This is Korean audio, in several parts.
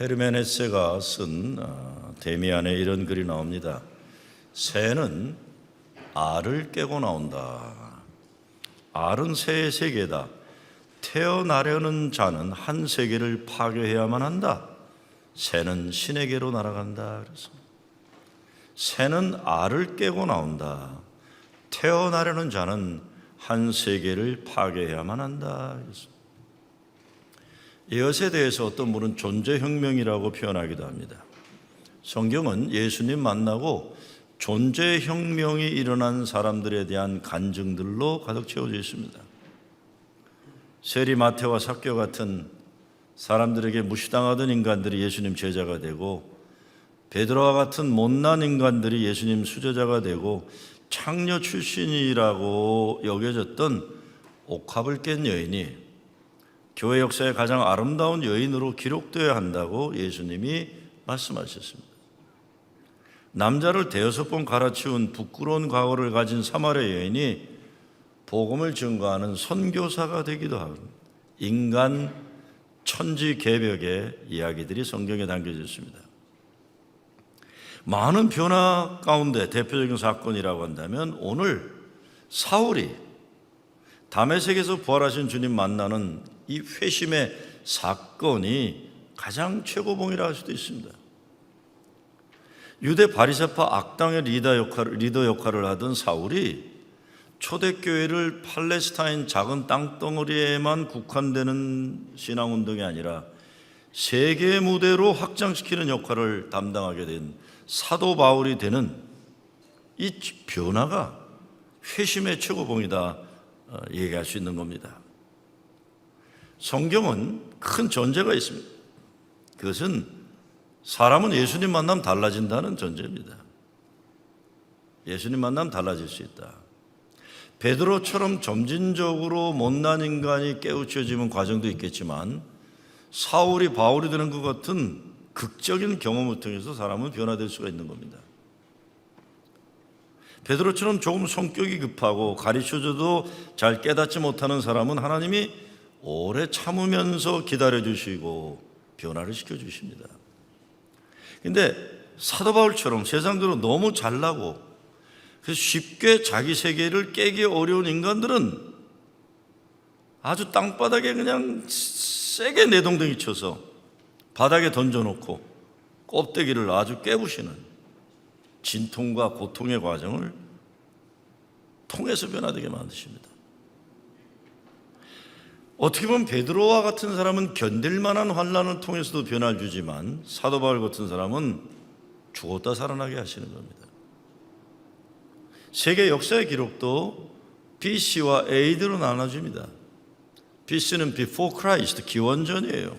헤르멘 헤세가 쓴 데미안에 이런 글이 나옵니다. 새는 알을 깨고 나온다. 알은 새의 세계다. 태어나려는 자는 한 세계를 파괴해야만 한다. 새는 신에게로 날아간다. 그래서 새는 알을 깨고 나온다. 태어나려는 자는 한 세계를 파괴해야만 한다. 그래서 이것에 대해서 어떤 분은 존재혁명이라고 표현하기도 합니다. 성경은 예수님 만나고 존재혁명이 일어난 사람들에 대한 간증들로 가득 채워져 있습니다. 세리 마태와 삭개 같은 사람들에게 무시당하던 인간들이 예수님 제자가 되고, 베드로와 같은 못난 인간들이 예수님 수제자가 되고, 창녀 출신이라고 여겨졌던 옥합을 깬 여인이 교회 역사의 가장 아름다운 여인으로 기록되어야 한다고 예수님이 말씀하셨습니다. 남자를 대여섯 번 갈아치운 부끄러운 과거를 가진 사마리아 여인이 복음을 증거하는 선교사가 되기도 하고, 인간 천지개벽의 이야기들이 성경에 담겨져 있습니다. 많은 변화 가운데 대표적인 사건이라고 한다면 오늘 사울이 다메섹에서 부활하신 주님 만나는 이 회심의 사건이 가장 최고봉이라 할 수도 있습니다. 유대 바리새파 악당의 리더 역할을 하던 사울이 초대교회를 팔레스타인 작은 땅덩어리에만 국한되는 신앙운동이 아니라 세계 무대로 확장시키는 역할을 담당하게 된 사도 바울이 되는 이 변화가 회심의 최고봉이다 얘기할 수 있는 겁니다. 성경은 큰 전제가 있습니다. 그것은 사람은 예수님 만나면 달라진다는 전제입니다. 예수님 만나면 달라질 수 있다. 베드로처럼 점진적으로 못난 인간이 깨우쳐지는 과정도 있겠지만 사울이 바울이 되는 것 같은 극적인 경험을 통해서 사람은 변화될 수가 있는 겁니다. 베드로처럼 조금 성격이 급하고 가르쳐줘도 잘 깨닫지 못하는 사람은 하나님이 오래 참으면서 기다려주시고 변화를 시켜주십니다. 근데 사도 바울처럼 세상대로 너무 잘나고 그래서 쉽게 자기 세계를 깨기 어려운 인간들은 아주 땅바닥에 그냥 세게 내동댕이 쳐서 바닥에 던져놓고 껍데기를 아주 깨부시는 진통과 고통의 과정을 통해서 변화되게 만드십니다. 어떻게 보면 베드로와 같은 사람은 견딜 만한 환난을 통해서도 변화를 주지만 사도 바울 같은 사람은 죽었다 살아나게 하시는 겁니다. 세계 역사의 기록도 BC와 AD로 나눠집니다. BC는 Before Christ, 기원전이에요.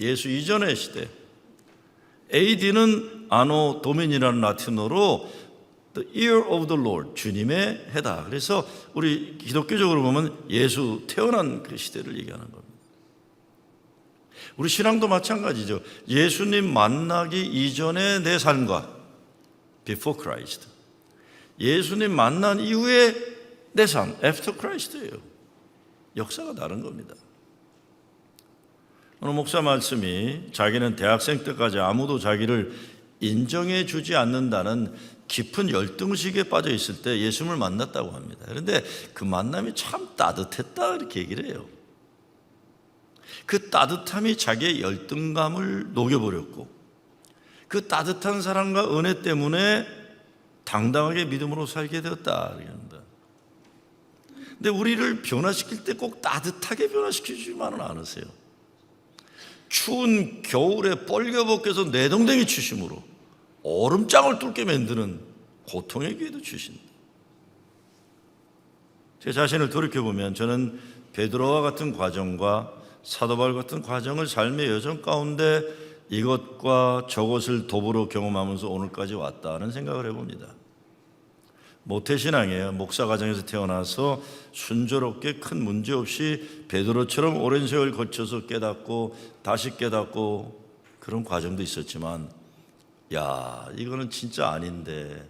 예수 이전의 시대. AD는 아노 도미니라는 라틴어로 The year of the Lord, 주님의 해다. 그래서 우리 기독교적으로 보면 예수 태어난 그 시대를 얘기하는 겁니다. 우리 신앙도 마찬가지죠. 예수님 만나기 이전의 내 삶과 Before Christ, 예수님 만난 이후의 내 삶, After Christ예요. 역사가 다른 겁니다. 오늘 목사 말씀이 자기는 대학생 때까지 아무도 자기를 인정해 주지 않는다는 깊은 열등의식에 빠져 있을 때 예수님을 만났다고 합니다. 그런데 그 만남이 참 따뜻했다 이렇게 얘기를 해요. 그 따뜻함이 자기의 열등감을 녹여버렸고 그 따뜻한 사랑과 은혜 때문에 당당하게 믿음으로 살게 되었다 이렇게 합니다. 근데 우리를 변화시킬 때 꼭 따뜻하게 변화시키지만은 않으세요. 추운 겨울에 뻘겨벗겨서 내동댕이 치심으로 얼음장을 뚫게 만드는 고통의 기회도 주신다. 제 자신을 돌이켜보면 저는 베드로와 같은 과정과 사도 바울 같은 과정을 삶의 여정 가운데 이것과 저것을 더불어 경험하면서 오늘까지 왔다는 생각을 해봅니다. 모태신앙이에요. 목사 가정에서 태어나서 순조롭게 큰 문제 없이 베드로처럼 오랜 세월 거쳐서 깨닫고 다시 깨닫고 그런 과정도 있었지만 야, 이거는 진짜 아닌데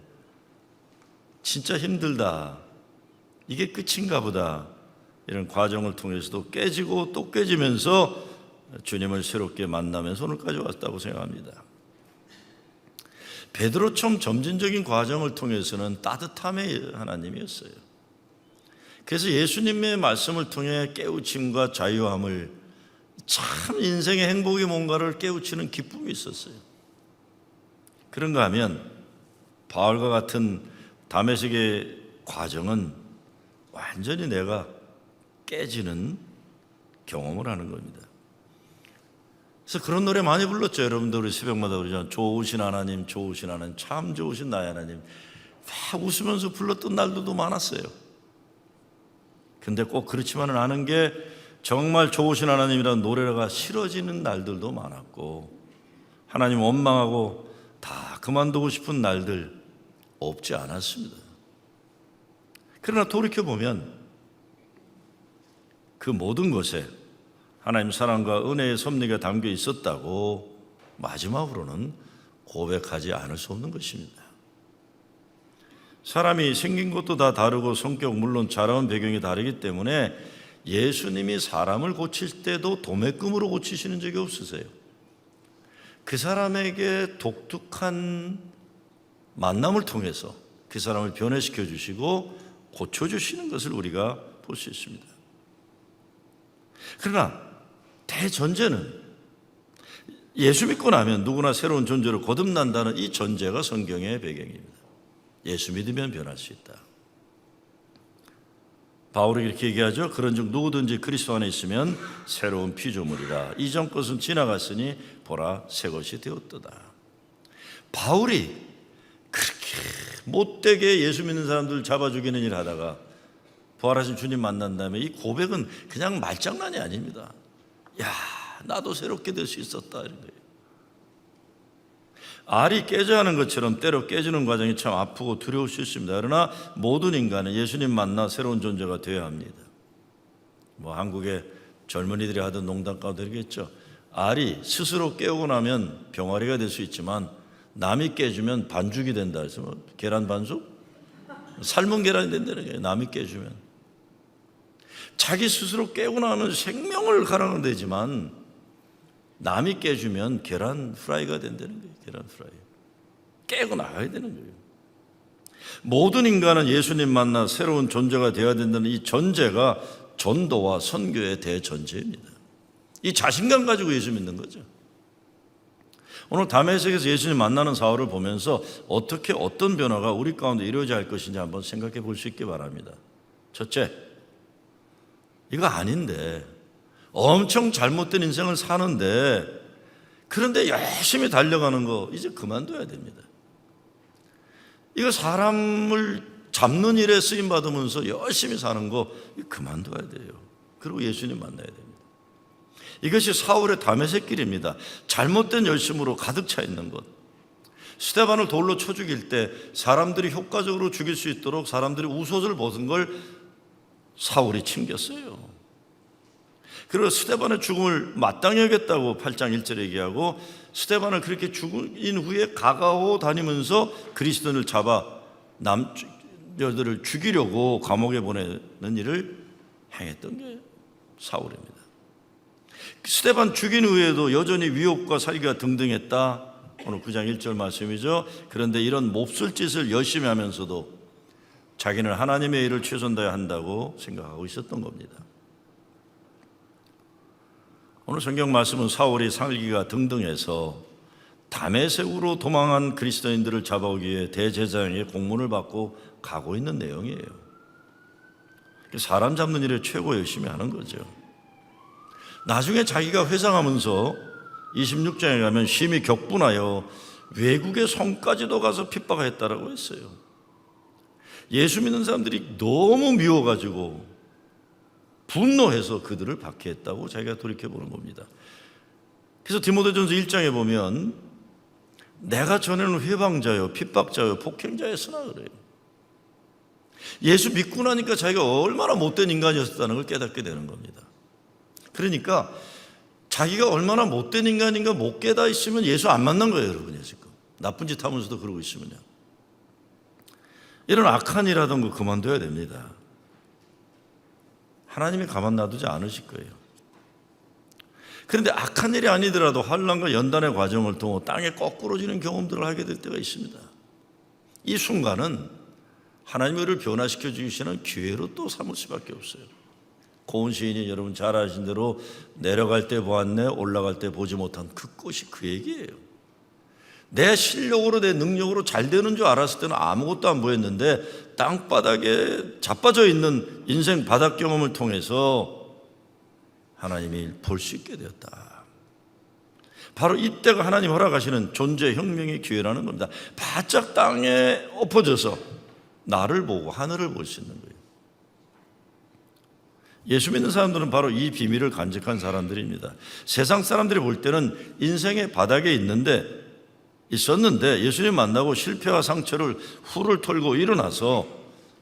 진짜 힘들다. 이게 끝인가 보다. 이런 과정을 통해서도 깨지고 또 깨지면서 주님을 새롭게 만나면서 오늘까지 왔다고 생각합니다. 베드로처럼 점진적인 과정을 통해서는 따뜻함의 하나님이었어요. 그래서 예수님의 말씀을 통해 깨우침과 자유함을, 참 인생의 행복이 뭔가를 깨우치는 기쁨이 있었어요. 그런가 하면 바울과 같은 다메섹의 과정은 완전히 내가 깨지는 경험을 하는 겁니다. 그래서 그런 노래 많이 불렀죠. 여러분들 우리 새벽마다 그러잖아요. 좋으신 하나님, 좋으신 하나님, 참 좋으신 나의 하나님. 막 웃으면서 불렀던 날들도 많았어요. 근데 꼭 그렇지만은 않은 게, 정말 좋으신 하나님이라는 노래가 싫어지는 날들도 많았고, 하나님 원망하고 다 그만두고 싶은 날들 없지 않았습니다. 그러나 돌이켜보면 그 모든 것에 하나님 사랑과 은혜의 섭리가 담겨 있었다고 마지막으로는 고백하지 않을 수 없는 것입니다. 사람이 생긴 것도 다 다르고 성격 물론 자라온 배경이 다르기 때문에 예수님이 사람을 고칠 때도 도매금으로 고치시는 적이 없으세요. 그 사람에게 독특한 만남을 통해서 그 사람을 변화시켜 주시고 고쳐주시는 것을 우리가 볼 수 있습니다. 그러나 대전제는 예수 믿고 나면 누구나 새로운 존재로 거듭난다는 이 전제가 성경의 배경입니다. 예수 믿으면 변할 수 있다. 바울이 이렇게 얘기하죠. 그런즉 누구든지 그리스도 안에 있으면 새로운 피조물이라. 이전 것은 지나갔으니 보라 새 것이 되었도다. 바울이 그렇게 못되게 예수 믿는 사람들 잡아 죽이는 일 하다가 부활하신 주님 만난 다음에 이 고백은 그냥 말장난이 아닙니다. 야, 나도 새롭게 될 수 있었다 이런 거예요. 알이 깨져야 하는 것처럼 때로 깨지는 과정이 참 아프고 두려울 수 있습니다. 그러나 모든 인간은 예수님 만나 새로운 존재가 되어야 합니다. 한국의 젊은이들이 하던 농담 가운데 이러겠죠. 알이 스스로 깨우고 나면 병아리가 될 수 있지만 남이 깨주면 반죽이 된다 해서 계란 반숙? 삶은 계란이 된다는 거예요. 남이 깨주면. 자기 스스로 깨고 나면 생명을 가라는 되지만 남이 깨주면 계란 프라이가 된다는 거예요. 계란 프라이. 깨고 나가야 되는 거예요. 모든 인간은 예수님 만나 새로운 존재가 되어야 된다는 이 전제가 전도와 선교의 대전제입니다. 이 자신감 가지고 예수 믿는 거죠. 오늘 다메섹에서 예수님 만나는 사울을 보면서 어떻게 어떤 변화가 우리 가운데 이루어져야 할 것인지 한번 생각해 볼 수 있기 바랍니다. 첫째, 이거 아닌데 엄청 잘못된 인생을 사는데 그런데 열심히 달려가는 거 이제 그만둬야 됩니다. 이거 사람을 잡는 일에 쓰임받으면서 열심히 사는 거 그만둬야 돼요. 그리고 예수님 만나야 됩니다. 이것이 사울의 다메섹 길입니다. 잘못된 열심으로 가득 차 있는 것. 스데반을 돌로 쳐 죽일 때 사람들이 효과적으로 죽일 수 있도록 사람들이 우솥을 벗은 걸 사울이 챙겼어요. 그리고 스데반의 죽음을 마땅히 하겠다고 8장 1절에 얘기하고 스데반을 그렇게 죽인 후에 가가오 다니면서 그리스도인을 잡아 남자들을 죽이려고 감옥에 보내는 일을 행했던 게 사울입니다. 스데반 죽인 후에도 여전히 위협과 살기가 등등했다. 오늘 9장 1절 말씀이죠. 그런데 이런 몹쓸 짓을 열심히 하면서도 자기는 하나님의 일을 최선 다해야 한다고 생각하고 있었던 겁니다. 오늘 성경 말씀은 사울이 살기가 등등해서 다메섹으로 도망한 그리스도인들을 잡아오기 위해 대제사장의 공문을 받고 가고 있는 내용이에요. 사람 잡는 일에 최고 열심히 하는 거죠. 나중에 자기가 회상하면서 26장에 가면 심히 격분하여 외국의 성까지도 가서 핍박했다라고 했어요. 예수 믿는 사람들이 너무 미워가지고 분노해서 그들을 박해했다고 자기가 돌이켜보는 겁니다. 그래서 디모데전서 1장에 보면 내가 전에는 회방자요 핍박자요 폭행자였으나 그래요. 예수 믿고 나니까 자기가 얼마나 못된 인간이었다는 걸 깨닫게 되는 겁니다. 그러니까 자기가 얼마나 못된 인간인가 못 깨닫 있으면 예수 안 만난 거예요, 여러분이 지금. 나쁜 짓 하면서도 그러고 있으면요. 이런 악한 일하던 거 그만둬야 됩니다. 하나님이 가만 놔두지 않으실 거예요. 그런데 악한 일이 아니더라도 환난과 연단의 과정을 통해 땅에 거꾸러지는 경험들을 하게 될 때가 있습니다. 이 순간은 하나님의 우리를 변화시켜 주시는 기회로 또 삼을 수밖에 없어요. 고은 시인이 여러분 잘 아시는 대로 내려갈 때 보았네 올라갈 때 보지 못한 그 꽃이 그 얘기예요. 내 실력으로 내 능력으로 잘 되는 줄 알았을 때는 아무것도 안 보였는데 땅바닥에 자빠져 있는 인생 바닥 경험을 통해서 하나님이 볼 수 있게 되었다. 바로 이때가 하나님 허락하시는 존재 혁명의 기회라는 겁니다. 바짝 땅에 엎어져서 나를 보고 하늘을 볼 수 있는 거예요. 예수 믿는 사람들은 바로 이 비밀을 간직한 사람들입니다. 세상 사람들이 볼 때는 인생의 바닥에 있었는데 예수님 만나고 실패와 상처를 후를 털고 일어나서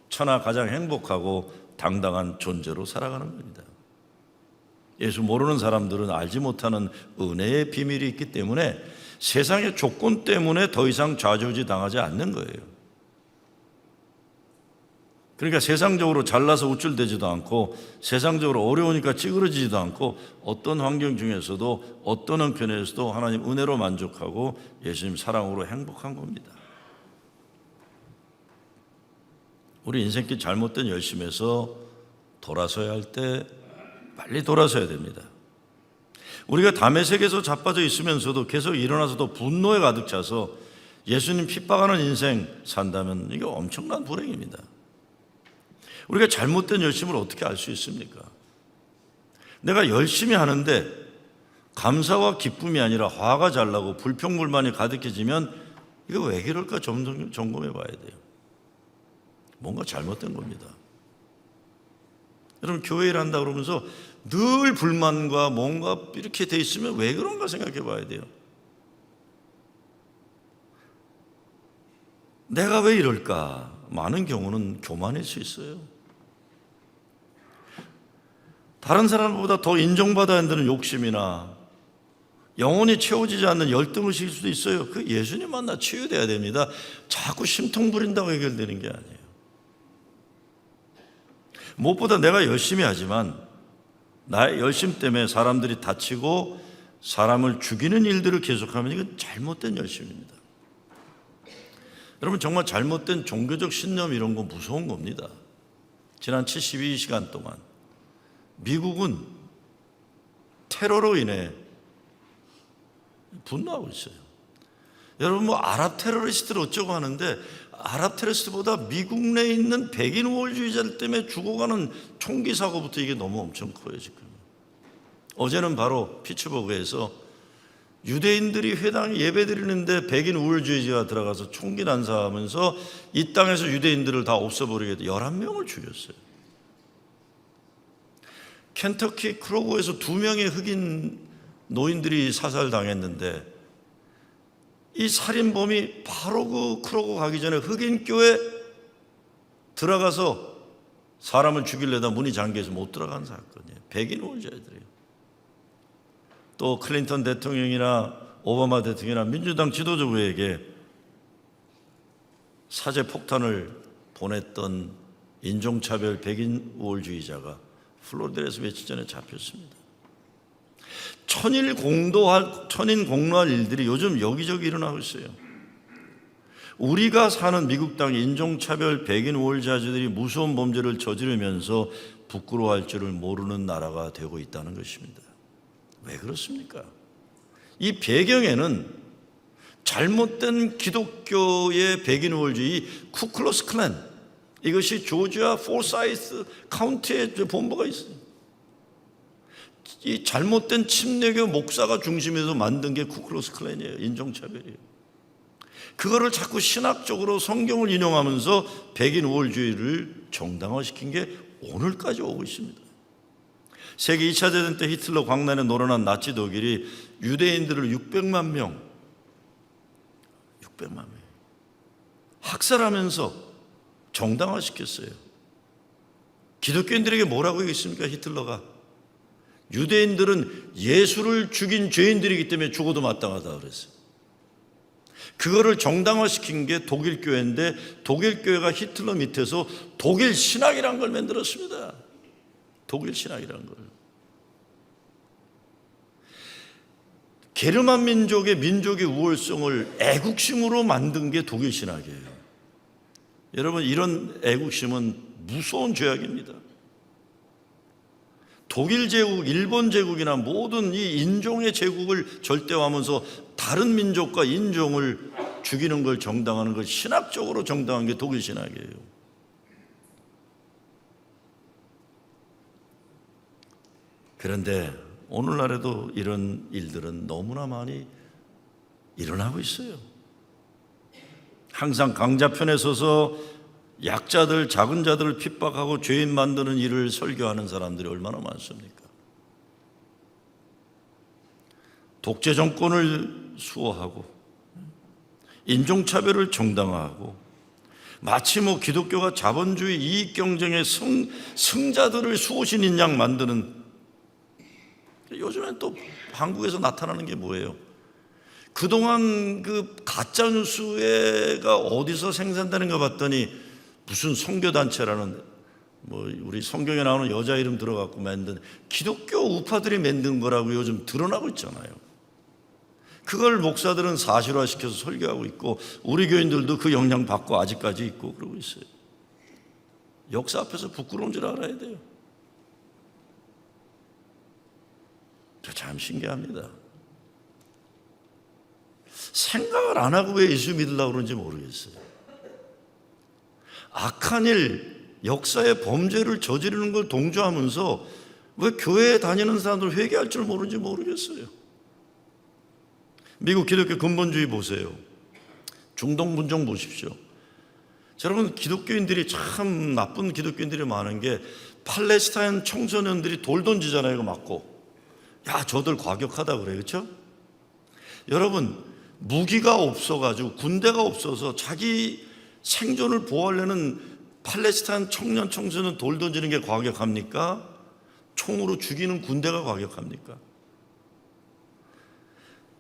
천하 가장 행복하고 당당한 존재로 살아가는 겁니다. 예수 모르는 사람들은 알지 못하는 은혜의 비밀이 있기 때문에 세상의 조건 때문에 더 이상 좌지우지 당하지 않는 거예요. 그러니까 세상적으로 잘나서 우쭐대지도 않고 세상적으로 어려우니까 찌그러지지도 않고 어떤 환경 중에서도 어떤 형편에서도 하나님 은혜로 만족하고 예수님 사랑으로 행복한 겁니다. 우리 인생길 잘못된 열심에서 돌아서야 할 때 빨리 돌아서야 됩니다. 우리가 다메섹에서 자빠져 있으면서도 계속 일어나서도 분노에 가득 차서 예수님 핍박하는 인생 산다면 이게 엄청난 불행입니다. 우리가 잘못된 열심을 어떻게 알 수 있습니까? 내가 열심히 하는데 감사와 기쁨이 아니라 화가 잘 나고 불평불만이 가득해지면 이거 왜 그럴까 점검해 봐야 돼요. 뭔가 잘못된 겁니다. 여러분 교회 일한다 그러면서 늘 불만과 뭔가 이렇게 돼 있으면 왜 그런가 생각해 봐야 돼요. 내가 왜 이럴까? 많은 경우는 교만일 수 있어요. 다른 사람보다 더 인정받아야 한다는 욕심이나 영혼이 채워지지 않는 열등의식일 수도 있어요. 그 예수님 만나 치유돼야 됩니다. 자꾸 심통 부린다고 해결되는 게 아니에요. 무엇보다 내가 열심히 하지만 나의 열심 때문에 사람들이 다치고 사람을 죽이는 일들을 계속하면 이건 잘못된 열심입니다. 여러분 정말 잘못된 종교적 신념 이런 거 무서운 겁니다. 지난 72시간 동안 미국은 테러로 인해 분노하고 있어요. 여러분 뭐 아랍 테러리스트를 어쩌고 하는데 아랍 테러리스트보다 미국 내에 있는 백인 우월주의자들 때문에 죽어가는 총기 사고부터 이게 너무 엄청 커요 지금. 어제는 바로 피츠버그에서 유대인들이 회당에 예배드리는데 백인 우월주의자가 들어가서 총기 난사하면서 이 땅에서 유대인들을 다 없애버리게 11명을 죽였어요. 켄터키 크로고에서 2명의 흑인 노인들이 사살당했는데 이 살인범이 바로 그 크로고 가기 전에 흑인 교회 들어가서 사람을 죽이려다 문이 잠겨서 못 들어간 사건이에요. 백인 우월주의자들이에요. 또 클린턴 대통령이나 오바마 대통령이나 민주당 지도자에게 사제 폭탄을 보냈던 인종차별 백인 우월주의자가 플로리다에서 며칠 전에 잡혔습니다. 천인 공로할 일들이 요즘 여기저기 일어나고 있어요. 우리가 사는 미국 땅 인종차별 백인 우월주의자들이 무서운 범죄를 저지르면서 부끄러워할 줄을 모르는 나라가 되고 있다는 것입니다. 왜 그렇습니까? 이 배경에는 잘못된 기독교의 백인 우월주의 쿠클러스 클랜, 이것이 조지아 포사이스 카운티에 본부가 있어요. 이 잘못된 침례교 목사가 중심에서 만든 게 쿠클러스 클랜이에요. 인종차별이에요. 그거를 자꾸 신학적으로 성경을 인용하면서 백인 우월주의를 정당화시킨 게 오늘까지 오고 있습니다. 세계 2차 대전 때 히틀러 광란에 놀아난 나치 독일이 유대인들을 600만 명 학살하면서 정당화시켰어요. 기독교인들에게 뭐라고 얘기했습니까? 히틀러가 유대인들은 예수를 죽인 죄인들이기 때문에 죽어도 마땅하다 그랬어요. 그거를 정당화시킨 게 독일 교회인데 독일 교회가 히틀러 밑에서 독일 신학이라는 걸 만들었습니다. 독일 신학이라는 걸. 게르만 민족의 민족의 우월성을 애국심으로 만든 게 독일 신학이에요. 여러분, 이런 애국심은 무서운 죄악입니다. 독일 제국, 일본 제국이나 모든 이 인종의 제국을 절대화하면서 다른 민족과 인종을 죽이는 걸 정당화하는 걸 신학적으로 정당한 게 독일 신학이에요. 그런데 오늘날에도 이런 일들은 너무나 많이 일어나고 있어요. 항상 강자편에 서서 약자들, 작은 자들을 핍박하고 죄인 만드는 일을 설교하는 사람들이 얼마나 많습니까? 독재 정권을 수호하고 인종차별을 정당화하고 마치 기독교가 자본주의 이익 경쟁의 승자들을 수호신인 양 만드는, 요즘엔 또 한국에서 나타나는 게 뭐예요? 그동안 그 가짜뉴스가 어디서 생산되는가 봤더니 무슨 선교단체라는, 우리 성경에 나오는 여자 이름 들어갖고 만든 기독교 우파들이 만든 거라고 요즘 드러나고 있잖아요. 그걸 목사들은 사실화시켜서 설교하고 있고 우리 교인들도 그 영향 받고 아직까지 있고 그러고 있어요. 역사 앞에서 부끄러운 줄 알아야 돼요. 저 참 신기합니다. 생각을 안 하고 왜 예수 믿으려고 그런지 모르겠어요. 악한 일, 역사의 범죄를 저지르는 걸 동조하면서 왜 교회에 다니는 사람들 회개할 줄 모르는지 모르겠어요. 미국 기독교 근본주의 보세요. 중동 분종 보십시오. 여러분, 기독교인들이 참 나쁜 기독교인들이 많은 게 팔레스타인 청소년들이 돌 던지잖아요. 이거 맞고. 야, 저들 과격하다 그래, 그렇죠? 여러분, 무기가 없어가지고 군대가 없어서 자기 생존을 보호하려는 팔레스타인 청소년 돌 던지는 게 과격합니까? 총으로 죽이는 군대가 과격합니까?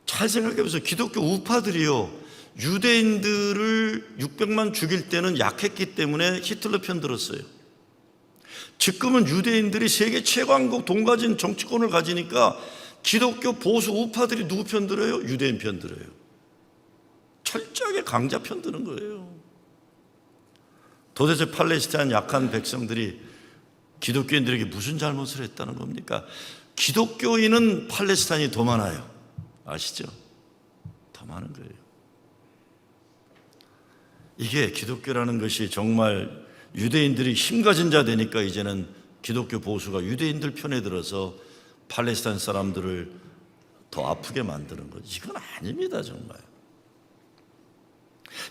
잘 생각해보세요. 기독교 우파들이요, 유대인들을 600만 죽일 때는 약했기 때문에 히틀러 편 들었어요. 지금은 유대인들이 세계 최강국 동가진 정치권을 가지니까 기독교 보수 우파들이 누구 편 들어요? 유대인 편 들어요. 철저하게 강자 편 드는 거예요. 도대체 팔레스타인 약한 백성들이 기독교인들에게 무슨 잘못을 했다는 겁니까? 기독교인은 팔레스타인이 더 많아요. 아시죠? 더 많은 거예요. 이게 기독교라는 것이 정말 유대인들이 힘 가진 자 되니까 이제는 기독교 보수가 유대인들 편에 들어서 팔레스타인 사람들을 더 아프게 만드는 거죠. 이건 아닙니다, 정말.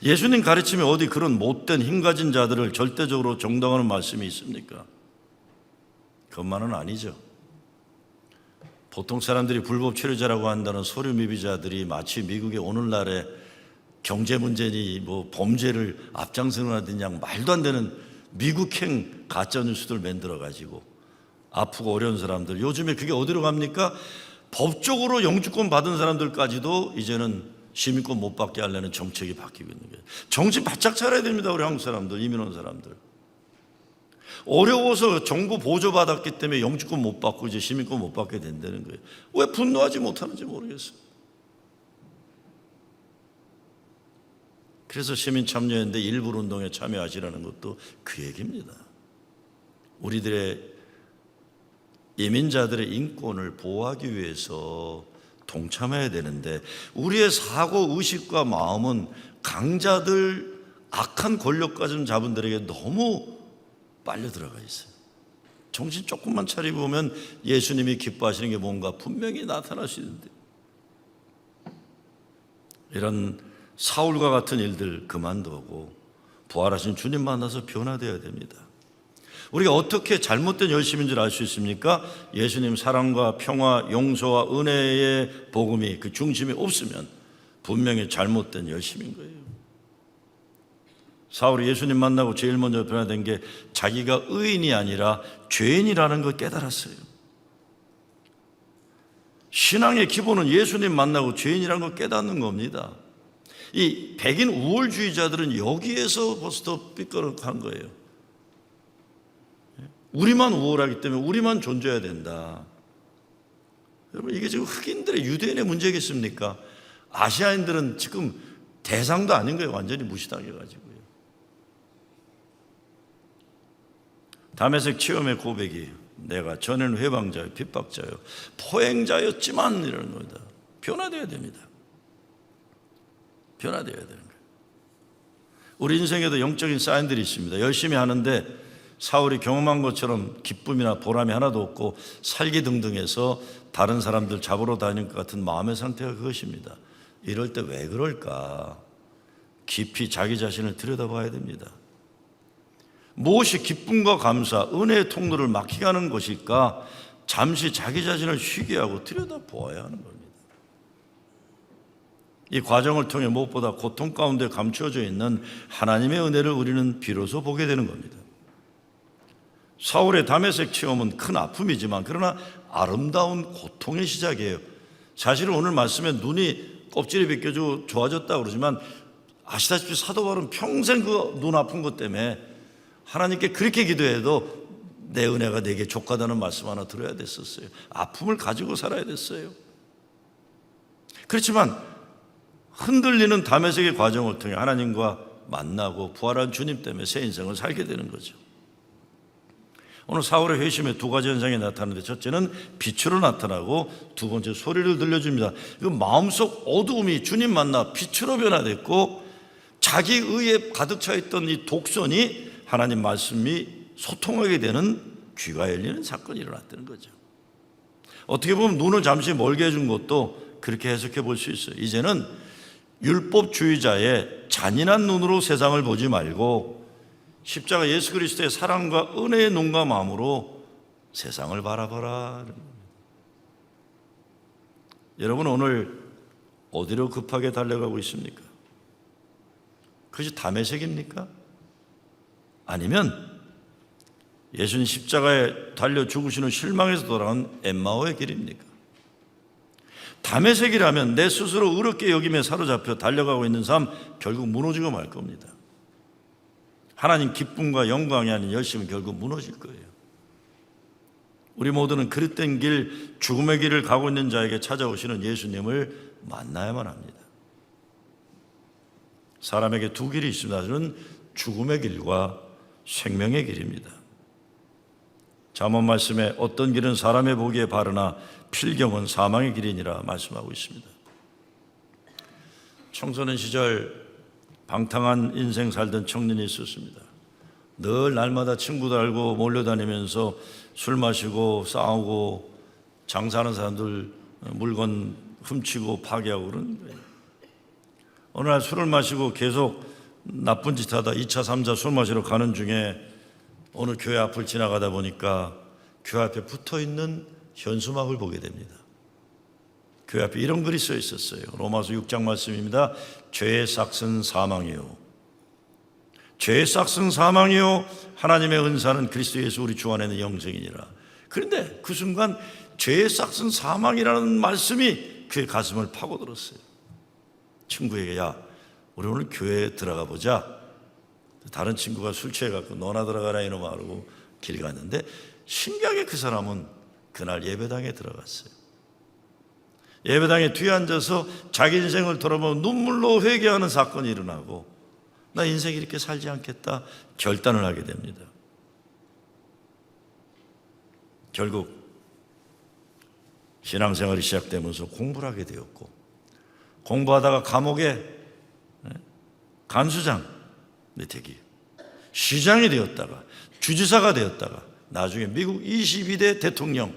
예수님 가르침에 어디 그런 못된 힘 가진 자들을 절대적으로 정당하는 말씀이 있습니까? 그것만은 아니죠. 보통 사람들이 불법 체류자라고 한다는 소류 미비자들이 마치 미국의 오늘날의 경제 문제니 범죄를 앞장서는 양 말도 안 되는 미국행 가짜 뉴스들 만들어 가지고 아프고 어려운 사람들, 요즘에 그게 어디로 갑니까? 법적으로 영주권 받은 사람들까지도 이제는 시민권 못 받게 하려는 정책이 바뀌고 있는 거예요. 정신 바짝 차려야 됩니다. 우리 한국 사람들, 이민 온 사람들. 어려워서 정부 보조받았기 때문에 영주권 못 받고 이제 시민권 못 받게 된다는 거예요. 왜 분노하지 못하는지 모르겠어요. 그래서 시민참여연대 일불운동에 참여하시라는 것도 그 얘기입니다. 우리들의 이민자들의 인권을 보호하기 위해서 동참해야 되는데 우리의 사고 의식과 마음은 강자들, 악한 권력 가진 자분들에게 너무 빨려 들어가 있어요. 정신 조금만 차리고 보면 예수님이 기뻐하시는 게 뭔가 분명히 나타나시는데, 이런 사울과 같은 일들 그만두고 부활하신 주님 만나서 변화되어야 됩니다. 우리가 어떻게 잘못된 열심인 줄 알 수 있습니까? 예수님 사랑과 평화, 용서와 은혜의 복음이 그 중심에 없으면 분명히 잘못된 열심인 거예요. 사울이 예수님 만나고 제일 먼저 변화된 게 자기가 의인이 아니라 죄인이라는 걸 깨달았어요. 신앙의 기본은 예수님 만나고 죄인이라는 걸 깨닫는 겁니다. 이 백인 우월주의자들은 여기에서 벌써 삐끗한 거예요. 우리만 우월하기 때문에 우리만 존재해야 된다. 여러분, 이게 지금 흑인들의, 유대인의 문제겠습니까? 아시아인들은 지금 대상도 아닌 거예요. 완전히 무시당해가지고요. 다메섹 체험의 고백이 내가 전에는 회방자요, 핍박자요, 포행자였지만 이러는 겁니다. 변화되어야 됩니다. 변화되어야 되는 거예요. 우리 인생에도 영적인 사인들이 있습니다. 열심히 하는데 사울이 경험한 것처럼 기쁨이나 보람이 하나도 없고 살기 등등해서 다른 사람들 잡으러 다니는 것 같은 마음의 상태가 그것입니다. 이럴 때 왜 그럴까? 깊이 자기 자신을 들여다봐야 됩니다. 무엇이 기쁨과 감사, 은혜의 통로를 막히게 하는 것일까? 잠시 자기 자신을 쉬게 하고 들여다보아야 하는 겁니다. 이 과정을 통해 무엇보다 고통 가운데 감추어져 있는 하나님의 은혜를 우리는 비로소 보게 되는 겁니다. 사울의 다메섹 체험은 큰 아픔이지만 그러나 아름다운 고통의 시작이에요. 사실은 오늘 말씀에 눈이 껍질이 벗겨지고 좋아졌다고 그러지만 아시다시피 사도 바울은 평생 그 눈 아픈 것 때문에 하나님께 그렇게 기도해도 내 은혜가 내게 족하다는 말씀 하나 들어야 됐었어요. 아픔을 가지고 살아야 됐어요. 그렇지만 흔들리는 다메섹의 과정을 통해 하나님과 만나고 부활한 주님 때문에 새 인생을 살게 되는 거죠. 오늘 사울의 회심에 두 가지 현상이 나타나는데 첫째는 빛으로 나타나고 두 번째 소리를 들려줍니다. 그 마음속 어두움이 주님 만나 빛으로 변화됐고 자기 의에 가득 차 있던 이 독선이 하나님 말씀이 소통하게 되는 귀가 열리는 사건이 일어났다는 거죠. 어떻게 보면 눈을 잠시 멀게 해준 것도 그렇게 해석해 볼 수 있어요. 이제는 율법주의자의 잔인한 눈으로 세상을 보지 말고 십자가 예수 그리스도의 사랑과 은혜의 눈과 마음으로 세상을 바라봐라. 여러분, 오늘 어디로 급하게 달려가고 있습니까? 그것이 다메섹입니까? 아니면 예수님 십자가에 달려 죽으시는 실망에서 돌아온 엠마오의 길입니까? 다메섹이라면 내 스스로 의롭게 여김에 사로잡혀 달려가고 있는 삶 결국 무너지고 말 겁니다. 하나님 기쁨과 영광이 아닌 열심은 결국 무너질 거예요. 우리 모두는 그릇된 길, 죽음의 길을 가고 있는 자에게 찾아오시는 예수님을 만나야만 합니다. 사람에게 두 길이 있습니다. 저는 죽음의 길과 생명의 길입니다. 잠언 말씀에 어떤 길은 사람의 보기에 바르나 필경은 사망의 길이니라 말씀하고 있습니다. 청소년 시절 방탕한 인생 살던 청년이 있었습니다. 늘 날마다 친구들 알고 몰려다니면서 술 마시고 싸우고 장사하는 사람들 물건 훔치고 파괴하고 그러는 거예요. 어느 날 술을 마시고 계속 나쁜 짓 하다 2차, 3차 술 마시러 가는 중에 어느 교회 앞을 지나가다 보니까 교회 앞에 붙어있는 현수막을 보게 됩니다. 교회 앞에 이런 글이 써 있었어요. 로마서 6장 말씀입니다. 죄의 삭은 사망이요, 죄의 삭은 사망이요, 하나님의 은사는 그리스도 예수 우리 주 안에 있는 영생이니라. 그런데 그 순간 죄의 삭은 사망이라는 말씀이 그의 가슴을 파고들었어요. 친구에게, 야, 우리 오늘 교회에 들어가 보자. 다른 친구가 술 취해갖고 너나 들어가라 이놈아 그러고 길 갔는데 신기하게 그 사람은 그날 예배당에 들어갔어요. 예배당에 뒤에 앉아서 자기 인생을 돌아보면 눈물로 회개하는 사건이 일어나고 나 인생 이렇게 살지 않겠다 결단을 하게 됩니다. 결국 신앙생활이 시작되면서 공부를 하게 되었고 공부하다가 감옥에 간수장 되기, 시장이 되었다가 주지사가 되었다가 나중에 미국 22대 대통령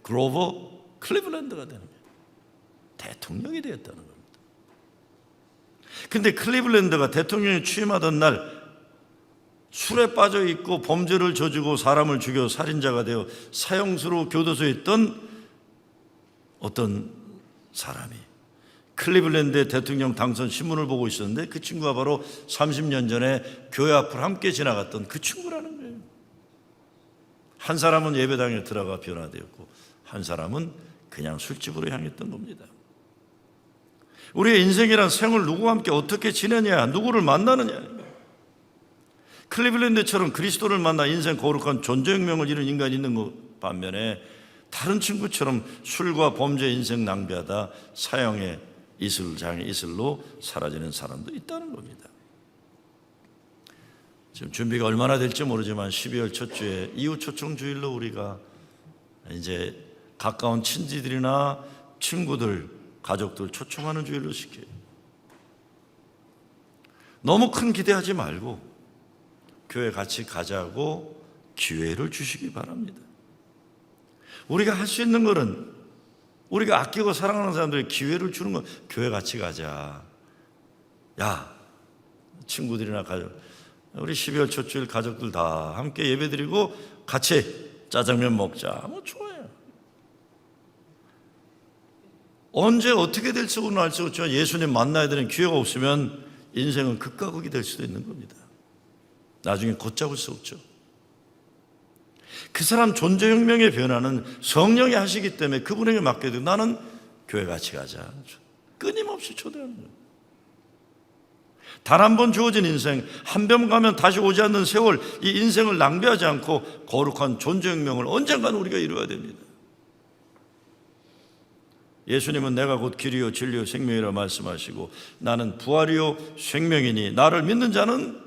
그로버 클리블랜드가 되는 거예요. 대통령이 되었다는 겁니다. 근데 클리블랜드가 대통령이 취임하던 날 술에 빠져 있고 범죄를 저지르고 사람을 죽여 살인자가 되어 사형수로 교도소에 있던 어떤 사람이 클리블랜드의 대통령 당선 신문을 보고 있었는데 그 친구가 바로 30년 전에 교회 앞을 함께 지나갔던 그 친구라는 거예요. 한 사람은 예배당에 들어가 변화되었고 한 사람은 그냥 술집으로 향했던 겁니다. 우리의 인생이란 생을 누구와 함께 어떻게 지내냐, 누구를 만나느냐. 클리블랜드처럼 그리스도를 만나 인생 거룩한 존재혁명을 이룬 인간이 있는 것 반면에 다른 친구처럼 술과 범죄 인생 낭비하다 사형의 이슬, 장의 이슬로 사라지는 사람도 있다는 겁니다. 지금 준비가 얼마나 될지 모르지만 12월 첫 주에 이웃 초청 주일로 우리가 이제 가까운 친지들이나 친구들, 가족들 초청하는 주일로 시켜요. 너무 큰 기대하지 말고 교회 같이 가자고 기회를 주시기 바랍니다. 우리가 할 수 있는 것은 우리가 아끼고 사랑하는 사람들에게 기회를 주는 것. 교회 같이 가자. 야, 친구들이나 가족, 우리 12월 첫 주일 가족들 다 함께 예배드리고 같이 짜장면 먹자. 뭐 좋아요. 언제 어떻게 될지 우리는 알 수 없지만 예수님 만나야 되는 기회가 없으면 인생은 극과 극이 될 수도 있는 겁니다. 나중에 걷잡을 수 없죠. 그 사람 존재혁명의 변화는 성령이 하시기 때문에 그분에게 맡겨도 나는 교회 같이 가자. 끊임없이 초대하는 거예요. 단 한 번 주어진 인생, 한 번 가면 다시 오지 않는 세월, 이 인생을 낭비하지 않고 거룩한 존재혁명을 언젠가는 우리가 이루어야 됩니다. 예수님은 내가 곧 길이요 진리요 생명이라 말씀하시고 나는 부활이요 생명이니 나를 믿는 자는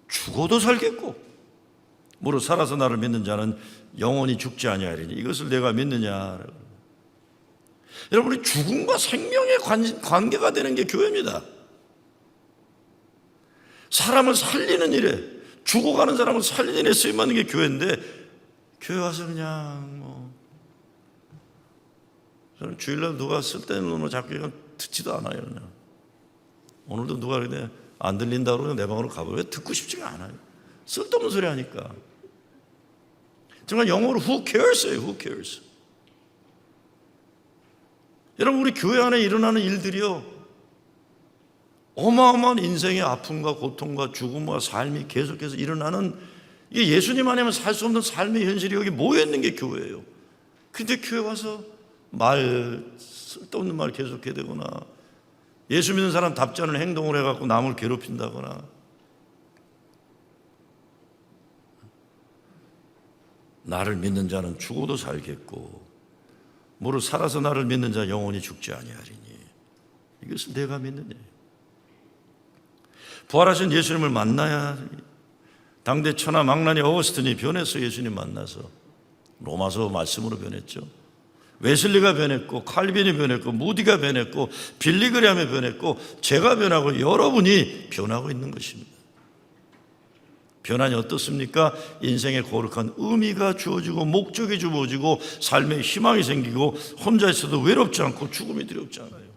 죽어도 살겠고 무릇 살아서 나를 믿는 자는 영원히 죽지 아니하리니 이것을 내가 믿느냐. 여러분이 죽음과 생명의 관계가 되는 게 교회입니다. 사람을 살리는 일에, 죽어가는 사람을 살리는 일에 쓰임받는 게 교회인데 교회 와서 그냥 저는 주일날 누가 쓸데없는 놈을 자꾸 이건 듣지도 않아요. 그냥. 오늘도 누가 그냥 안 들린다고 그러면 내 방으로 가봐요. 왜 듣고 싶지가 않아요. 쓸데없는 소리 하니까. 정말 영어로 who cares예요. who cares. 여러분 우리 교회 안에 일어나는 일들이요 어마어마한 인생의 아픔과 고통과 죽음과 삶이 계속해서 일어나는 이게 예수님 아니면 살 수 없는 삶의 현실이 여기 모여있는 게 교회예요. 근데 교회 와서 쓸데없는 말 계속해야 되거나 예수 믿는 사람답지 않은 행동을 해갖고 남을 괴롭힌다거나 나를 믿는 자는 죽어도 살겠고 무릇 살아서 나를 믿는 자 영원히 죽지 아니하리니 이것은 내가 믿느냐. 부활하신 예수님을 만나야 당대 천하 망나니 어거스틴이 변해서 예수님 만나서 로마서 말씀으로 변했죠. 웨슬리가 변했고 칼빈이 변했고 무디가 변했고 빌리그램이 변했고 제가 변하고 여러분이 변하고 있는 것입니다. 변화는 어떻습니까? 인생의 거룩한 의미가 주어지고 목적이 주어지고 삶에 희망이 생기고 혼자 있어도 외롭지 않고 죽음이 두렵지 않아요.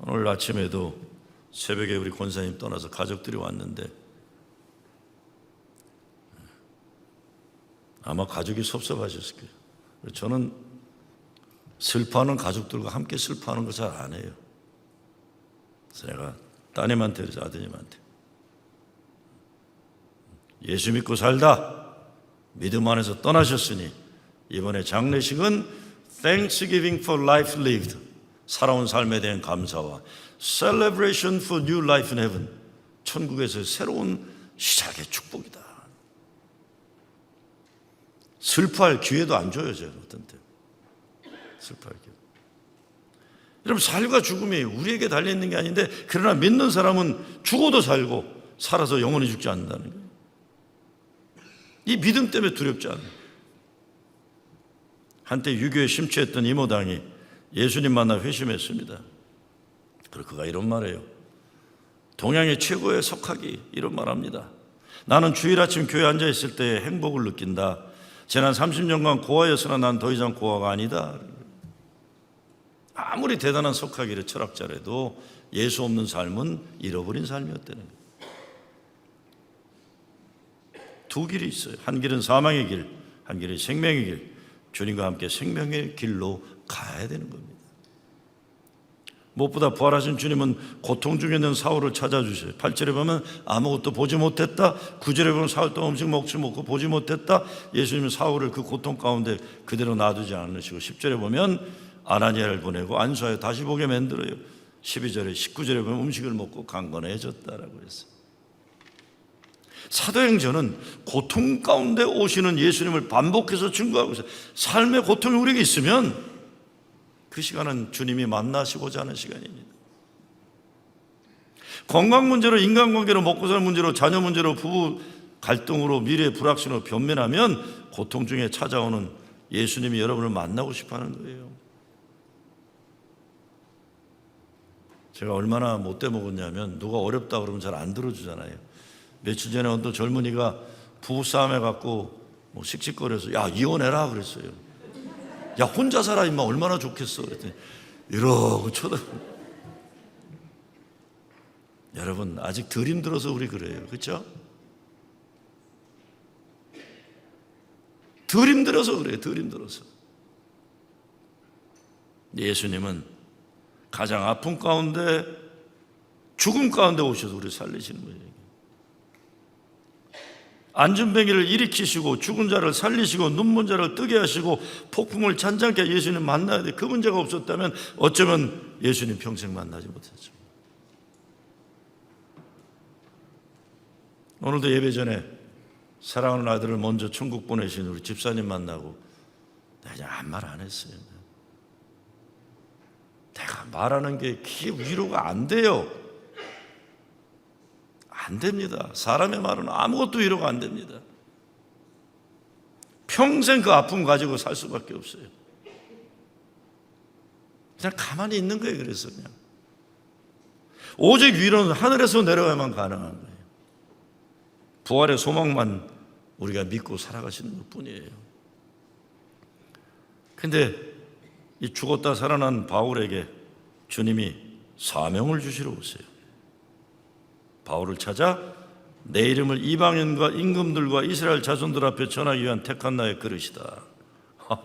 오늘 아침에도 새벽에 우리 권사님 떠나서 가족들이 왔는데 아마 가족이 섭섭하셨을 거예요. 저는 슬퍼하는 가족들과 함께 슬퍼하는 거 잘 안 해요. 그래서 내가 따님한테 그래서 아드님한테 예수 믿고 살다 믿음 안에서 떠나셨으니 이번에 장례식은 Thanksgiving for life lived 살아온 삶에 대한 감사와 Celebration for new life in heaven 천국에서 새로운 시작의 축복이다. 슬퍼할 기회도 안 줘요. 제가 어떤 때 슬퍼할 기회. 여러분 삶과 죽음이 우리에게 달려있는 게 아닌데 그러나 믿는 사람은 죽어도 살고 살아서 영원히 죽지 않는다는 거예요. 이 믿음 때문에 두렵지 않아요. 한때 유교에 심취했던 이모당이 예수님 만나 회심했습니다. 그리고 그가 이런 말해요. 동양의 최고의 석학이 이런 말합니다. 나는 주일 아침 교회에 앉아있을 때 행복을 느낀다. 지난 30년간 고아였으나 난 더 이상 고아가 아니다. 아무리 대단한 석학이래 철학자라도 예수 없는 삶은 잃어버린 삶이었다는 거예요. 두 길이 있어요. 한 길은 사망의 길, 한 길은 생명의 길. 주님과 함께 생명의 길로 가야 되는 겁니다. 무엇보다 부활하신 주님은 고통 중에 있는 사울을 찾아주세요. 8절에 보면 아무것도 보지 못했다. 9절에 보면 사울 또 음식 먹지 못고 보지 못했다. 예수님은 사울을 그 고통 가운데 그대로 놔두지 않으시고 10절에 보면 아나니아를 보내고 안수하여 다시 보게 만들어요. 12절에 19절에 보면 음식을 먹고 강건해졌다라고 했어요. 사도행전은 고통 가운데 오시는 예수님을 반복해서 증거하고 있어요. 삶의 고통이 우리에게 있으면 그 시간은 주님이 만나시고자 하는 시간입니다. 건강 문제로, 인간관계로, 먹고 사는 문제로, 자녀 문제로, 부부 갈등으로, 미래 불확신으로 변면하면 고통 중에 찾아오는 예수님이 여러분을 만나고 싶어하는 거예요. 제가 얼마나 못돼 먹었냐면 누가 어렵다 그러면 잘 안 들어주잖아요. 며칠 전에 어떤 젊은이가 부부싸움 해갖고 씩씩거려서 야 이혼해라 그랬어요. 야 혼자 살아 임마 얼마나 좋겠어 그랬더니 이러고 쳐다보고. 여러분 아직 덜 힘들어서 우리 그래요. 그렇죠? 덜 힘들어서 그래요. 덜 힘들어서. 예수님은 가장 아픔 가운데 죽음 가운데 오셔서 우리를 살리시는 거예요. 안전뱅이를 일으키시고 죽은 자를 살리시고 눈먼 자를 뜨게 하시고 폭풍을 잔잔케 예수님 만나야 돼. 그 문제가 없었다면 어쩌면 예수님 평생 만나지 못했죠. 오늘도 예배 전에 사랑하는 아들을 먼저 천국 보내신 우리 집사님 만나고 내가 그냥 아무 말 안 했어요. 내가 말하는 게 그게 위로가 안 돼요. 안 됩니다. 사람의 말은 아무것도 위로가 안 됩니다. 평생 그 아픔 가지고 살 수밖에 없어요. 그냥 가만히 있는 거예요. 그래서 그냥 오직 위로는 하늘에서 내려야만 가능한 거예요. 부활의 소망만 우리가 믿고 살아가시는 것뿐이에요. 근데 이 죽었다 살아난 바울에게 주님이 사명을 주시러 오세요. 바울을 찾아 내 이름을 이방인과 임금들과 이스라엘 자손들 앞에 전하기 위한 택한 나의 그릇이다.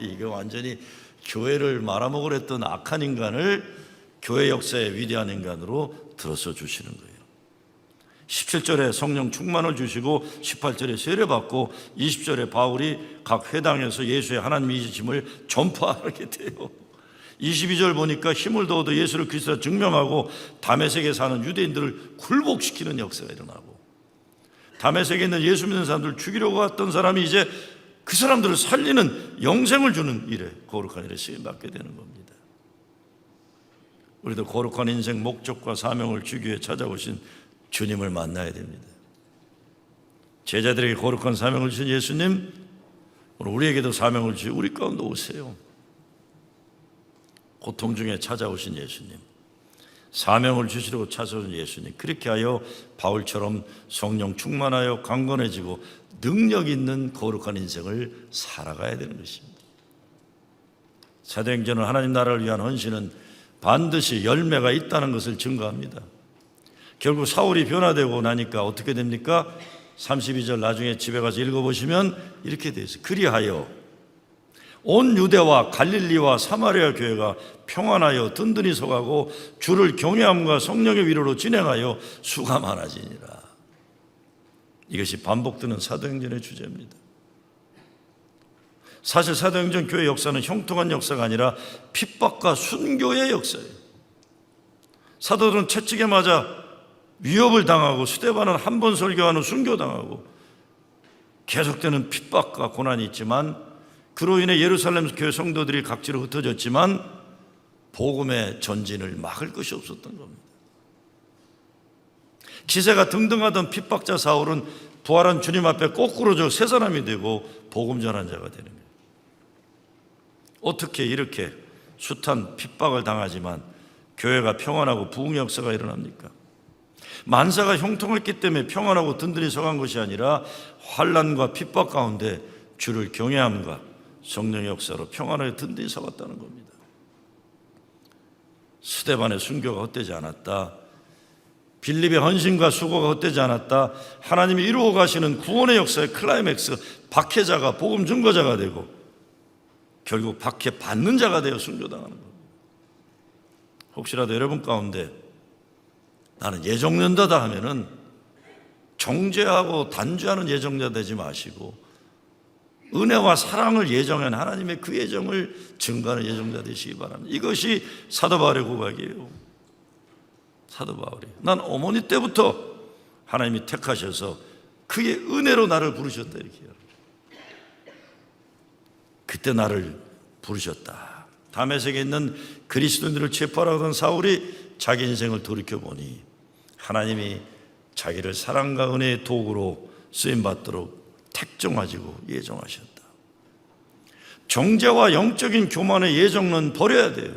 이게 완전히 교회를 말아먹으려 했던 악한 인간을 교회 역사의 위대한 인간으로 들어서 주시는 거예요. 17절에 성령 충만을 주시고 18절에 세례받고 20절에 바울이 각 회당에서 예수의 하나님의 이심을 전파하게 돼요. 22절 보니까 힘을 얻어 예수를 그리스도라 증명하고 다메섹에 사는 유대인들을 굴복시키는 역사가 일어나고, 다메섹에 있는 예수 믿는 사람들을 죽이려고 했던 사람이 이제 그 사람들을 살리는 영생을 주는 일에, 거룩한 일에 쓰임받게 되는 겁니다. 우리도 거룩한 인생 목적과 사명을 주기 위해 찾아오신 주님을 만나야 됩니다. 제자들에게 거룩한 사명을 주신 예수님, 오늘 우리에게도 사명을 주시고 우리 가운데 오세요. 고통 중에 찾아오신 예수님, 사명을 주시려고 찾아오신 예수님, 그렇게 하여 바울처럼 성령 충만하여 강건해지고 능력 있는 거룩한 인생을 살아가야 되는 것입니다. 사도행전은 하나님 나라를 위한 헌신은 반드시 열매가 있다는 것을 증거합니다. 결국 사울이 변화되고 나니까 어떻게 됩니까? 32절 나중에 집에 가서 읽어보시면 이렇게 되어 있어요. 그리하여 온 유대와 갈릴리와 사마리아 교회가 평안하여 든든히 서가고 주를 경외함과 성령의 위로로 진행하여 수가 많아지니라. 이것이 반복되는 사도행전의 주제입니다. 사실 사도행전 교회 역사는 형통한 역사가 아니라 핍박과 순교의 역사예요. 사도들은 채찍에 맞아 위협을 당하고, 스데반은 한 번 설교하는 순교당하고, 계속되는 핍박과 고난이 있지만 그로 인해 예루살렘 교회 성도들이 각지로 흩어졌지만 복음의 전진을 막을 것이 없었던 겁니다. 기세가 등등하던 핍박자 사울은 부활한 주님 앞에 거꾸로져 새 사람이 되고 복음 전한 자가 되는 거예요. 어떻게 이렇게 숱한 핍박을 당하지만 교회가 평안하고 부흥의 역사가 일어납니까? 만사가 형통했기 때문에 평안하고 든든히 서간 것이 아니라 환난과 핍박 가운데 주를 경외함과 성령의 역사로 평안하게 든든히 서갔다는 겁니다. 스데반의 순교가 헛되지 않았다. 빌립의 헌신과 수고가 헛되지 않았다. 하나님이 이루어 가시는 구원의 역사의 클라이맥스, 박해자가 복음 증거자가 되고 결국 박해 받는 자가 되어 순교당하는 겁니다. 혹시라도 여러분 가운데 나는 예정론자다 하면은 정죄하고 단죄하는 예정자 되지 마시고 은혜와 사랑을 예정한 하나님의 그 예정을 증거하는 예정자 되시기 바랍니다. 이것이 사도 바울의 고백이에요. 사도 바울이 난 어머니 때부터 하나님이 택하셔서 그의 은혜로 나를 부르셨다 이렇게 해요. 그때 나를 부르셨다. 다메섹에 있는 그리스도인들을 체포하러 가던 사울이 자기 인생을 돌이켜보니 하나님이 자기를 사랑과 은혜의 도구로 쓰임받도록 택정하시고 예정하셨다. 정죄와 영적인 교만의 예정론 버려야 돼요.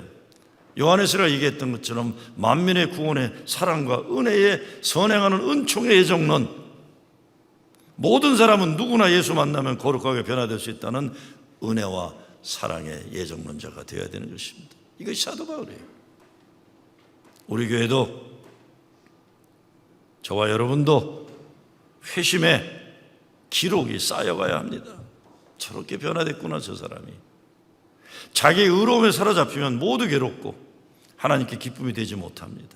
요한에서가 얘기했던 것처럼 만민의 구원의 사랑과 은혜에 선행하는 은총의 예정론, 모든 사람은 누구나 예수 만나면 거룩하게 변화될 수 있다는 은혜와 사랑의 예정론자가 되어야 되는 것입니다. 이것이 사도 바울이에요. 우리 교회도 저와 여러분도 회심의 기록이 쌓여가야 합니다. 저렇게 변화됐구나 저 사람이. 자기 의로움에 사로잡히면 모두 괴롭고 하나님께 기쁨이 되지 못합니다.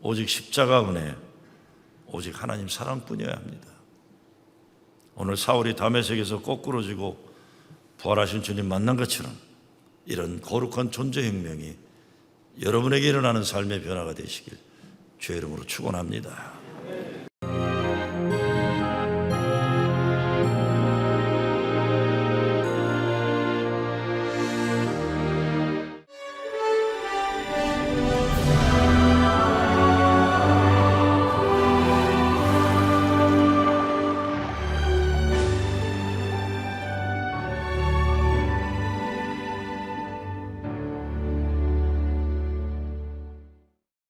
오직 십자가 은혜, 오직 하나님 사랑뿐이어야 합니다. 오늘 사울이 다메섹에서 거꾸로 지고 부활하신 주님 만난 것처럼 이런 거룩한 존재혁명이 여러분에게 일어나는 삶의 변화가 되시길 주의 이름으로 축원합니다.